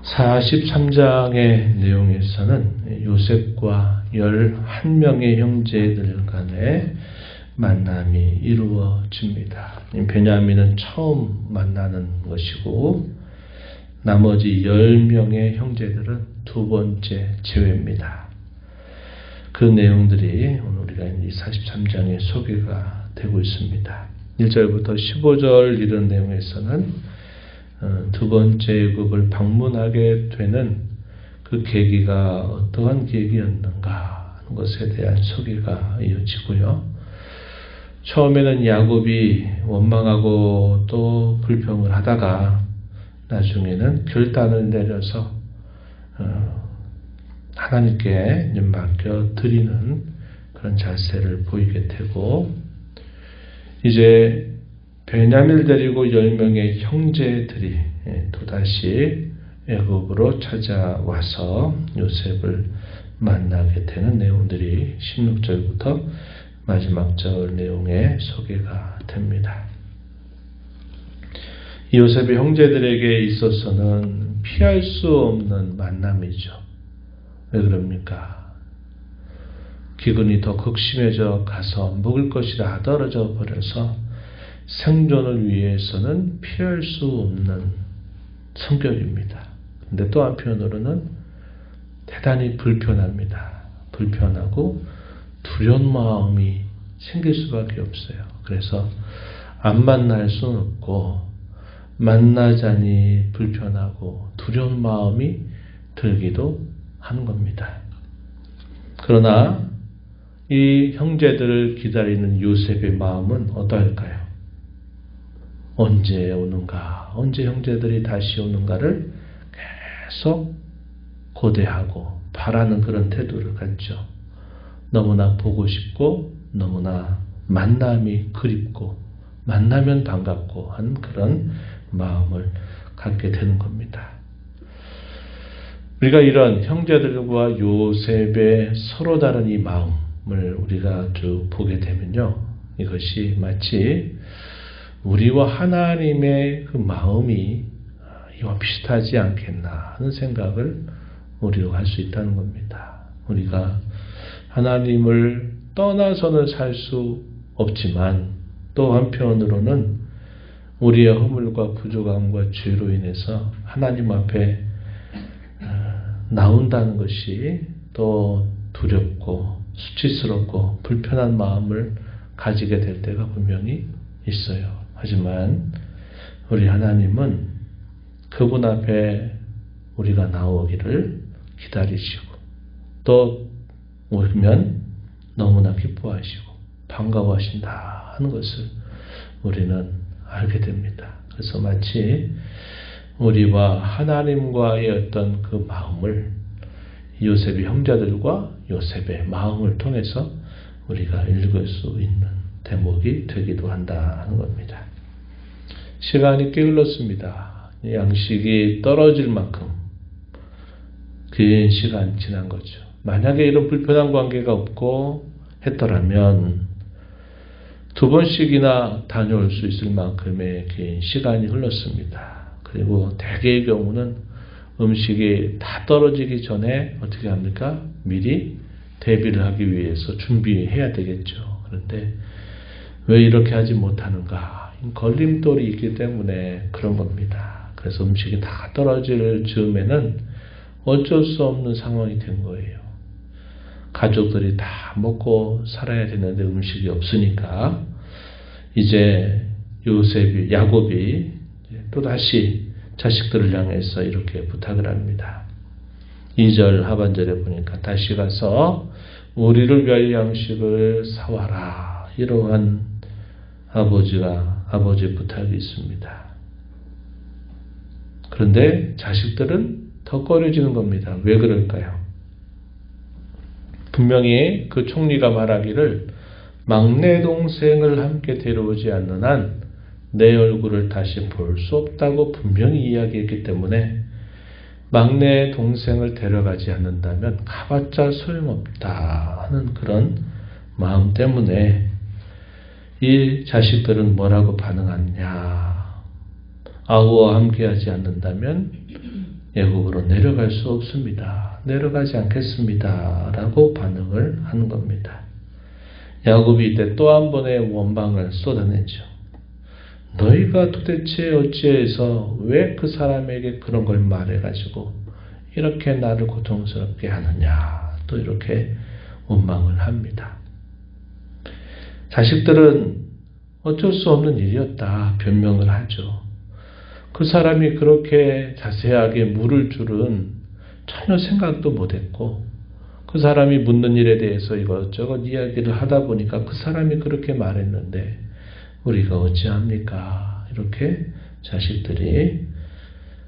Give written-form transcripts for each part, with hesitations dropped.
43장의 내용에서는 요셉과 11명의 형제들 간의 만남이 이루어집니다. 베냐민은 처음 만나는 것이고 나머지 10명의 형제들은 두 번째 제외입니다. 그 내용들이 오늘 우리가 이 43장에 소개가 되고 있습니다. 1절부터 15절 이런 내용에서는 두 번째 애국을 방문하게 되는 그 계기가 어떠한 계기였는가 하는 것에 대한 소개가 이어지고요. 처음에는 야곱이 원망하고 또 불평을 하다가 나중에는 결단을 내려서 하나님께 맡겨 드리는 그런 자세를 보이게 되고, 이제 베냐민을 데리고 10명의 형제들이 또다시 애굽으로 찾아와서 요셉을 만나게 되는 내용들이 16절부터 마지막 절 내용에 소개가 됩니다. 요셉의 형제들에게 있어서는 피할 수 없는 만남이죠. 왜 그럽니까? 기근이 더 극심해져 가서 먹을 것이 다 떨어져 버려서 생존을 위해서는 피할 수 없는 성격입니다. 근데 또 한편으로는 대단히 불편합니다. 불편하고 두려운 마음이 생길 수밖에 없어요. 그래서 안 만날 수는 없고 만나자니 불편하고 두려운 마음이 들기도 하는 겁니다. 그러나 이 형제들을 기다리는 요셉의 마음은 어떠할까요? 언제 오는가, 언제 형제들이 다시 오는가를 계속 고대하고 바라는 그런 태도를 갖죠. 너무나 보고 싶고 너무나 만남이 그립고 만나면 반갑고 하는 그런 마음을 갖게 되는 겁니다. 우리가 이런 형제들과 요셉의 서로 다른 이 마음을 우리가 쭉 보게 되면요, 이것이 마치 우리와 하나님의 그 마음이 이와 비슷하지 않겠나 하는 생각을 우리가 할 수 있다는 겁니다. 우리가 하나님을 떠나서는 살 수 없지만 또 한편으로는 우리의 허물과 부족함과 죄로 인해서 하나님 앞에 나온다는 것이 또 두렵고 수치스럽고 불편한 마음을 가지게 될 때가 분명히 있어요. 하지만 우리 하나님은 그분 앞에 우리가 나오기를 기다리시고 또 오면 너무나 기뻐하시고 반가워하신다 하는 것을 우리는 알게 됩니다. 그래서 마치 우리와 하나님과의 어떤 그 마음을 요셉의 형제들과 요셉의 마음을 통해서 우리가 읽을 수 있는 대목이 되기도 한다는 겁니다. 시간이 꽤 흘렀습니다. 양식이 떨어질 만큼 긴 시간 지난 거죠. 만약에 이런 불편한 관계가 없고 했더라면 2번씩이나 다녀올 수 있을 만큼의 긴 시간이 흘렀습니다. 그리고 대개의 경우는 음식이 다 떨어지기 전에 어떻게 합니까? 미리 대비를 하기 위해서 준비해야 되겠죠. 그런데 왜 이렇게 하지 못하는가? 걸림돌이 있기 때문에 그런 겁니다. 그래서 음식이 다 떨어질 즈음에는 어쩔 수 없는 상황이 된 거예요. 가족들이 다 먹고 살아야 되는데 음식이 없으니까 이제 야곱이 또다시 자식들을 향해서 이렇게 부탁을 합니다. 2절 하반절에 보니까 다시 가서 우리를 위하여 양식을 사와라. 이러한 아버지의 부탁이 있습니다. 그런데 자식들은 더 꺼려지는 겁니다. 왜 그럴까요? 분명히 그 총리가 말하기를 막내 동생을 함께 데려오지 않는 한 내 얼굴을 다시 볼 수 없다고 분명히 이야기했기 때문에 막내 동생을 데려가지 않는다면 가봤자 소용없다 하는 그런 마음 때문에 이 자식들은 뭐라고 반응하느냐. 아우와 함께하지 않는다면 애굽으로 내려갈 수 없습니다. 내려가지 않겠습니다. 라고 반응을 하는 겁니다. 야곱이 이때 또 한 번의 원망을 쏟아내죠. 너희가 도대체 어찌해서 왜 그 사람에게 그런 걸 말해가지고 이렇게 나를 고통스럽게 하느냐. 또 이렇게 원망을 합니다. 자식들은 어쩔 수 없는 일이었다 변명을 하죠. 그 사람이 그렇게 자세하게 물을 줄은 전혀 생각도 못했고 그 사람이 묻는 일에 대해서 이것저것 이야기를 하다 보니까 그 사람이 그렇게 말했는데 우리가 어찌합니까? 이렇게 자식들이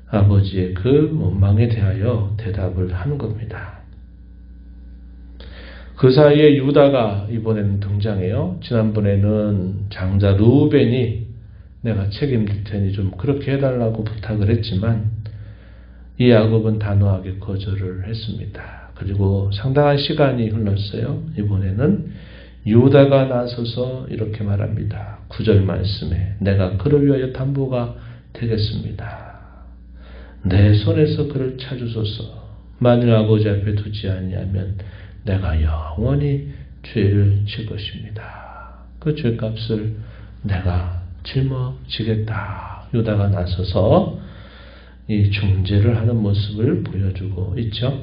아버지의 그 원망에 대하여 대답을 하는 겁니다. 그 사이에 유다가 이번에는 등장해요. 지난번에는 장자 르우벤이 내가 책임질 테니 좀 그렇게 해달라고 부탁을 했지만 이 야곱은 단호하게 거절을 했습니다. 그리고 상당한 시간이 흘렀어요. 이번에는 유다가 나서서 이렇게 말합니다. 9절 말씀에 내가 그를 위하여 담보가 되겠습니다. 내 손에서 그를 찾으소서. 만일 아버지 앞에 두지 아니하면 내가 영원히 죄를 질 것입니다. 그 죄값을 내가 짊어지겠다. 유다가 나서서 이 중재를 하는 모습을 보여주고 있죠.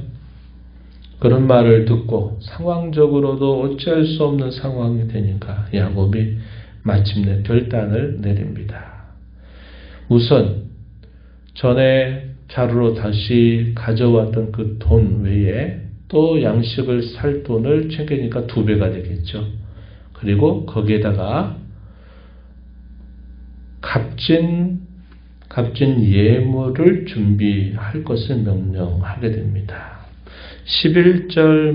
그런 말을 듣고 상황적으로도 어찌할 수 없는 상황이 되니까 야곱이 마침내 결단을 내립니다. 우선 전에 자루로 다시 가져왔던 그 돈 외에 또 양식을 살 돈을 챙기니까 2배가 되겠죠. 그리고 거기에다가 값진 예물을 준비할 것을 명령하게 됩니다. 11절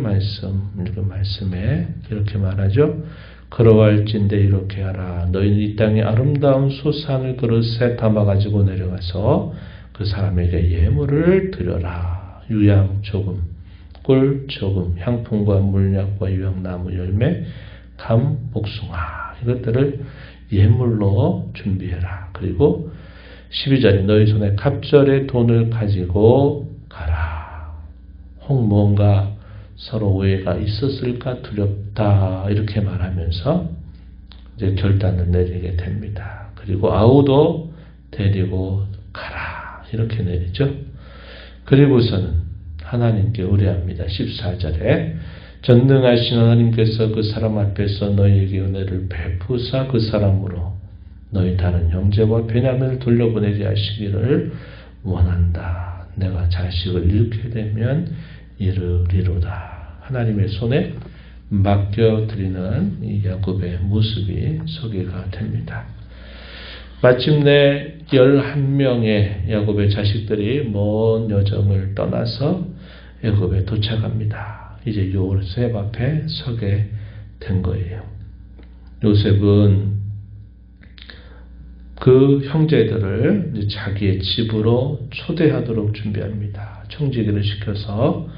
말씀에 이렇게 말하죠. 그러할진대 이렇게 하라. 너희는 이 땅의 아름다운 소산을 그릇에 담아가지고 내려가서 그 사람에게 예물을 드려라. 유향 조금, 꿀 조금, 향품과 물약과 유향나무 열매, 감, 복숭아 이것들을 예물로 준비해라. 그리고 12절에 너희 손에 갑절의 돈을 가지고 가라. 혹 뭔가 서로 오해가 있었을까 두렵다 이렇게 말하면서 이제 결단을 내리게 됩니다. 그리고 아우도 데리고 가라 이렇게 내리죠. 그리고서는 하나님께 의뢰합니다. 14절에 전능하신 하나님께서 그 사람 앞에서 너희에게 은혜를 베푸사 그 사람으로 너희 다른 형제와 베냐민을 돌려보내게 하시기를 원한다. 내가 자식을 잃게 되면 이르리로다. 하나님의 손에 맡겨드리는 이 야곱의 모습이 소개가 됩니다. 마침내 11명의 야곱의 자식들이 먼 여정을 떠나서 애굽에 도착합니다. 이제 요셉 앞에 서게 된 거예요. 요셉은 그 형제들을 자기의 집으로 초대하도록 준비합니다. 청지기를 시켜서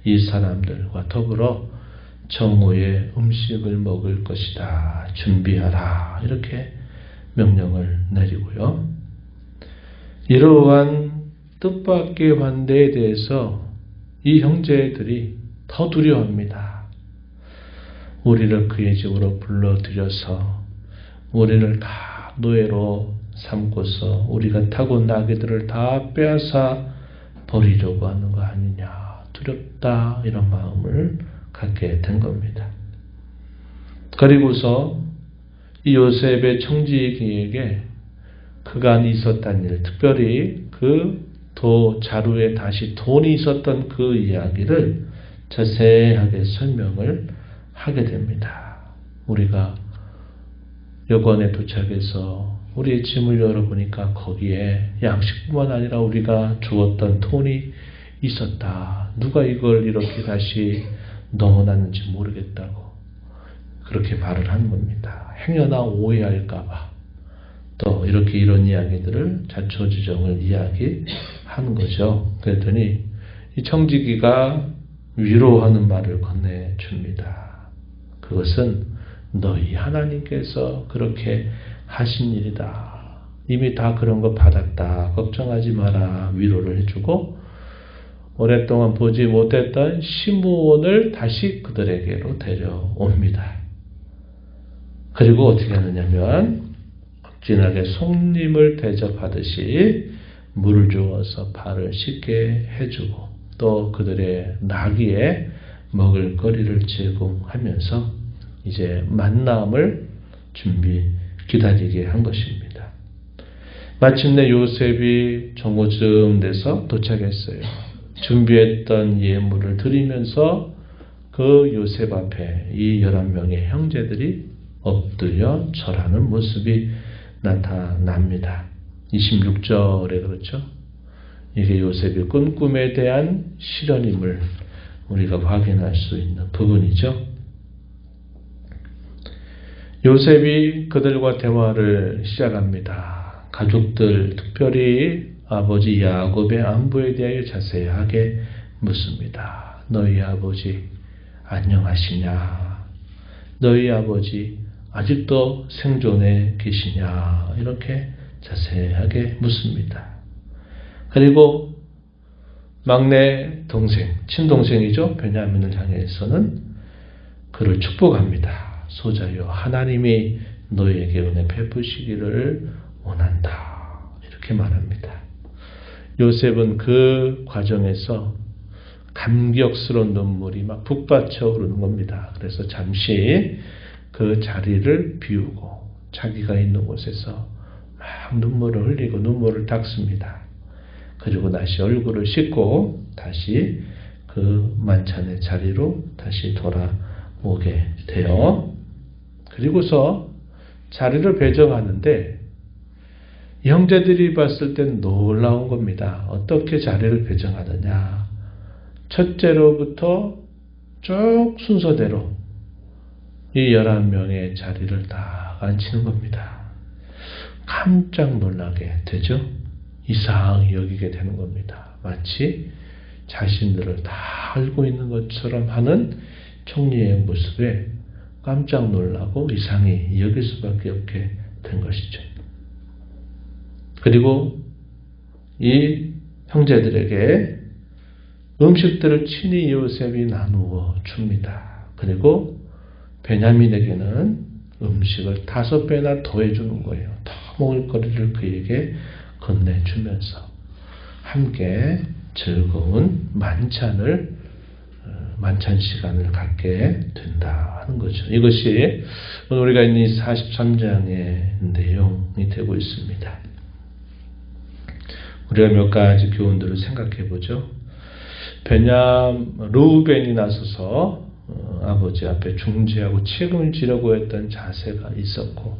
이 사람들과 더불어 정오에 음식을 먹을 것이다. 준비하라. 이렇게 명령을 내리고요. 이러한 뜻밖의 환대에 대해서 이 형제들이 더 두려워합니다. 우리를 그의 집으로 불러들여서 우리를 다 노예로 삼고서 우리가 타고 나귀들을 다 빼앗아 버리려고 하는 거 아니냐. 두렵다. 이런 마음을 갖게 된 겁니다. 그리고서 이 요셉의 청지기에게 그간 있었다는 일, 특별히 그 자루에 다시 돈이 있었던 그 이야기를 자세하게 설명을 하게 됩니다. 우리가 여관에 도착해서 우리의 짐을 열어보니까 거기에 양식뿐만 아니라 우리가 주었던 돈이 있었다. 누가 이걸 이렇게 다시 넣어놨는지 모르겠다고 그렇게 말을 하는 겁니다. 행여나 오해할까봐 또 이렇게 이런 이야기들을 자초지종을 이야기하는 거죠. 그랬더니 이 청지기가 위로하는 말을 건네줍니다. 그것은 너희 하나님께서 그렇게 하신 일이다. 이미 다 그런 거 받았다. 걱정하지 마라. 위로를 해주고 오랫동안 보지 못했던 시므온을 다시 그들에게로 데려옵니다. 그리고 어떻게 하느냐면 진하게 손님을 대접하듯이 물을 주어서 발을 씻게 해주고 또 그들의 나귀에 먹을 거리를 제공하면서 이제 만남을 기다리게 한 것입니다. 마침내 요셉이 정오쯤 돼서 도착했어요. 준비했던 예물을 드리면서 그 요셉 앞에 이 11명의 형제들이 엎드려 절하는 모습이 나타납니다. 26절에 그렇죠. 이게 요셉의 꿈에 대한 실현임을 우리가 확인할 수 있는 부분이죠. 요셉이 그들과 대화를 시작합니다. 가족들, 특별히 아버지 야곱의 안부에 대하여 자세하게 묻습니다. 너희 아버지 안녕하시냐? 너희 아버지 아직도 생존해 계시냐? 이렇게 자세하게 묻습니다. 그리고 막내 동생, 친동생이죠. 베냐민을 향해서는 그를 축복합니다. 소자여, 하나님이 너희에게 은혜 베푸시기를 원한다. 이렇게 말합니다. 요셉은 그 과정에서 감격스러운 눈물이 막 북받쳐 오르는 겁니다. 그래서 잠시 그 자리를 비우고 자기가 있는 곳에서 막 눈물을 흘리고 눈물을 닦습니다. 그리고 다시 얼굴을 씻고 다시 그 만찬의 자리로 다시 돌아오게 돼요. 그리고서 자리를 배정하는데 형제들이 봤을 땐 놀라운 겁니다. 어떻게 자리를 배정하느냐. 첫째로부터 쭉 순서대로 이 11명의 자리를 다 앉히는 겁니다. 깜짝 놀라게 되죠. 이상히 여기게 되는 겁니다. 마치 자신들을 다 알고 있는 것처럼 하는 총리의 모습에 깜짝 놀라고 이상히 여길 수밖에 없게 된 것이죠. 그리고 이 형제들에게 음식들을 친히 요셉이 나누어 줍니다. 그리고 베냐민에게는 음식을 5배나 더해주는 거예요. 더 먹을 거리를 그에게 건네주면서 함께 즐거운 만찬 시간을 갖게 된다 하는 거죠. 이것이 우리가 있는 이 43장의 내용이 되고 있습니다. 우리가 몇 가지 교훈들을 생각해 보죠. 르우벤이 나서서 아버지 앞에 중재하고 책임을 지려고 했던 자세가 있었고,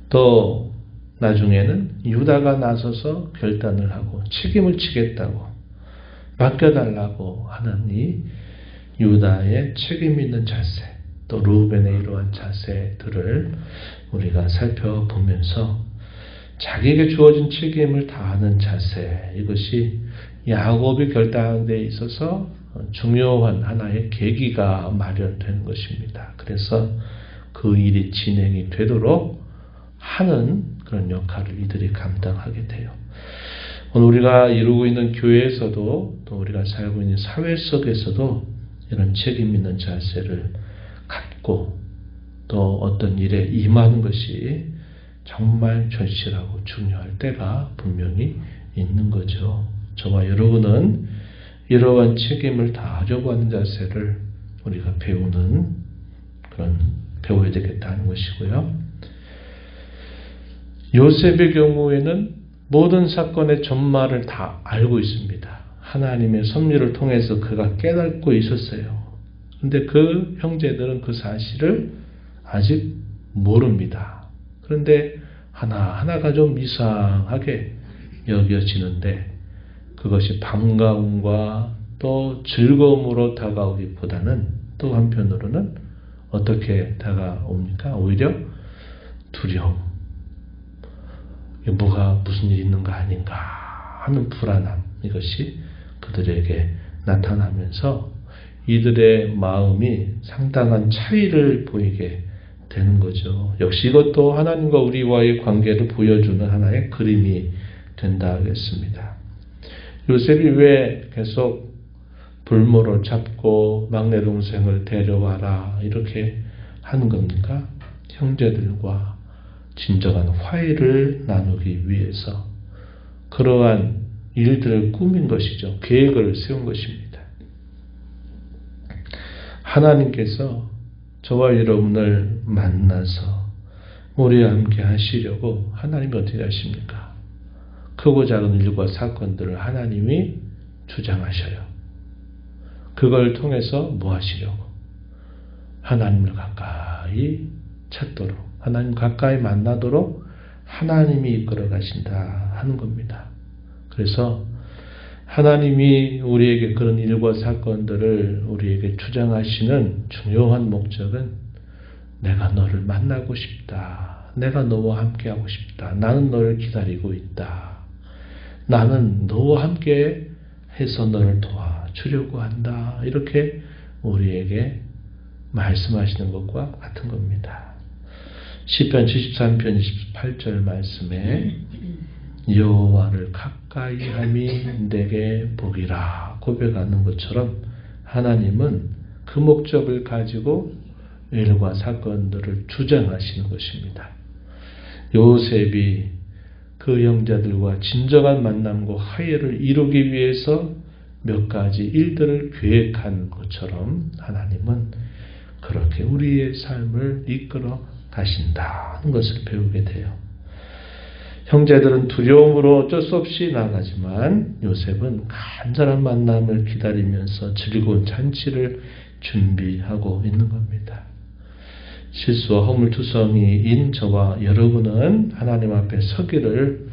또 나중에는 유다가 나서서 결단을 하고 책임을 지겠다고 맡겨달라고 하는 이 유다의 책임 있는 자세, 또 르우벤의 이러한 자세들을 우리가 살펴보면서 자기에게 주어진 책임을 다하는 자세, 이것이 야곱이 결단하는 데 있어서 중요한 하나의 계기가 마련되는 것입니다. 그래서 그 일이 진행이 되도록 하는 그런 역할을 이들이 감당하게 돼요. 오늘 우리가 이루고 있는 교회에서도 또 우리가 살고 있는 사회 속에서도 이런 책임 있는 자세를 갖고 또 어떤 일에 임하는 것이 정말 절실하고 중요할 때가 분명히 있는 거죠. 저와 여러분은 이러한 책임을 다하려고 하는 자세를 우리가 배워야 되겠다는 것이고요. 요셉의 경우에는 모든 사건의 전말을 다 알고 있습니다. 하나님의 섭리를 통해서 그가 깨닫고 있었어요. 그런데 그 형제들은 그 사실을 아직 모릅니다. 그런데 하나하나가 좀 이상하게 여겨지는데 그것이 반가움과 또 즐거움으로 다가오기보다는 또 한편으로는 어떻게 다가옵니까? 오히려 두려움. 무슨 일이 있는 거 아닌가 하는 불안함, 이것이 그들에게 나타나면서 이들의 마음이 상당한 차이를 보이게 되는 거죠. 역시 이것도 하나님과 우리와의 관계를 보여주는 하나의 그림이 된다 하겠습니다. 요셉이 왜 계속 불모를 잡고 막내 동생을 데려와라 이렇게 하는 겁니까? 형제들과 진정한 화해를 나누기 위해서 그러한 일들을 꾸민 것이죠. 계획을 세운 것입니다. 하나님께서 저와 여러분을 만나서 우리와 함께 하시려고 하나님이 어떻게 하십니까? 크고 작은 일과 사건들을 하나님이 주장하셔요. 그걸 통해서 뭐 하시려고? 하나님을 가까이 찾도록, 하나님 가까이 만나도록 하나님이 이끌어 가신다 하는 겁니다. 그래서 하나님이 우리에게 그런 일과 사건들을 우리에게 주장하시는 중요한 목적은 내가 너를 만나고 싶다. 내가 너와 함께 하고 싶다. 나는 너를 기다리고 있다. 나는 너와 함께 해서 너를 도와주려고 한다. 이렇게 우리에게 말씀하시는 것과 같은 겁니다. 시편 73편 28절 말씀에 여호와를 가까이 함이 내게 복이라 고백하는 것처럼 하나님은 그 목적을 가지고 일과 사건들을 주장하시는 것입니다. 요셉이 그 형제들과 진정한 만남과 화해를 이루기 위해서 몇 가지 일들을 계획한 것처럼 하나님은 그렇게 우리의 삶을 이끌어 가신다는 것을 배우게 돼요. 형제들은 두려움으로 어쩔 수 없이 나가지만 요셉은 간절한 만남을 기다리면서 즐거운 잔치를 준비하고 있는 겁니다. 실수와 허물투성이인 저와 여러분은 하나님 앞에 서기를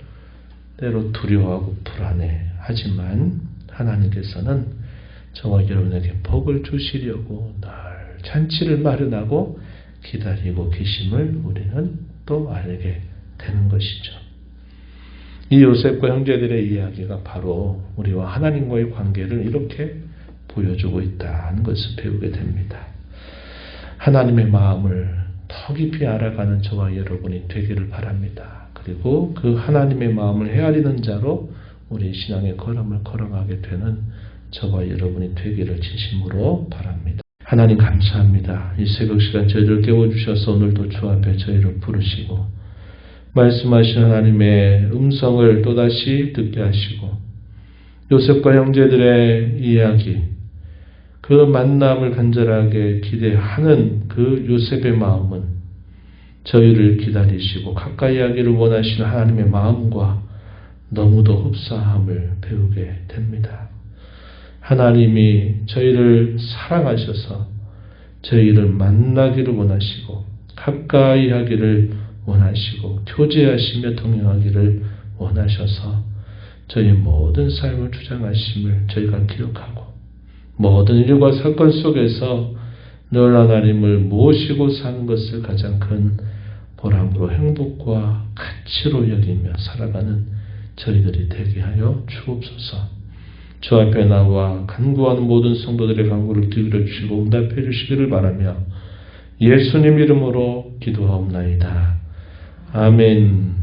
때로 두려워하고 불안해하지만 하나님께서는 저와 여러분에게 복을 주시려고 늘 잔치를 마련하고 기다리고 계심을 우리는 또 알게 되는 것이죠. 이 요셉과 형제들의 이야기가 바로 우리와 하나님과의 관계를 이렇게 보여주고 있다는 것을 배우게 됩니다. 하나님의 마음을 더 깊이 알아가는 저와 여러분이 되기를 바랍니다. 그리고 그 하나님의 마음을 헤아리는 자로 우리 신앙의 걸음을 걸어가게 되는 저와 여러분이 되기를 진심으로 바랍니다. 하나님 감사합니다. 이 새벽 시간 저희를 깨워주셔서 오늘도 주 앞에 저희를 부르시고 말씀하신 하나님의 음성을 또다시 듣게 하시고 요셉과 형제들의 이야기, 그 만남을 간절하게 기대하는 그 요셉의 마음은 저희를 기다리시고 가까이 하기를 원하시는 하나님의 마음과 너무도 흡사함을 배우게 됩니다. 하나님이 저희를 사랑하셔서 저희를 만나기를 원하시고 가까이 하기를 원하시고 교제하시며 동행하기를 원하셔서 저희 모든 삶을 주장하심을 저희가 기억하고 모든 일과 사건 속에서 늘 하나님을 모시고 사는 것을 가장 큰 보람으로 행복과 가치로 여기며 살아가는 저희들이 되게 하여 주옵소서. 주 앞에 나와 간구하는 모든 성도들의 간구를 기울여 주시고 응답해 주시기를 바라며 예수님 이름으로 기도하옵나이다. 아멘.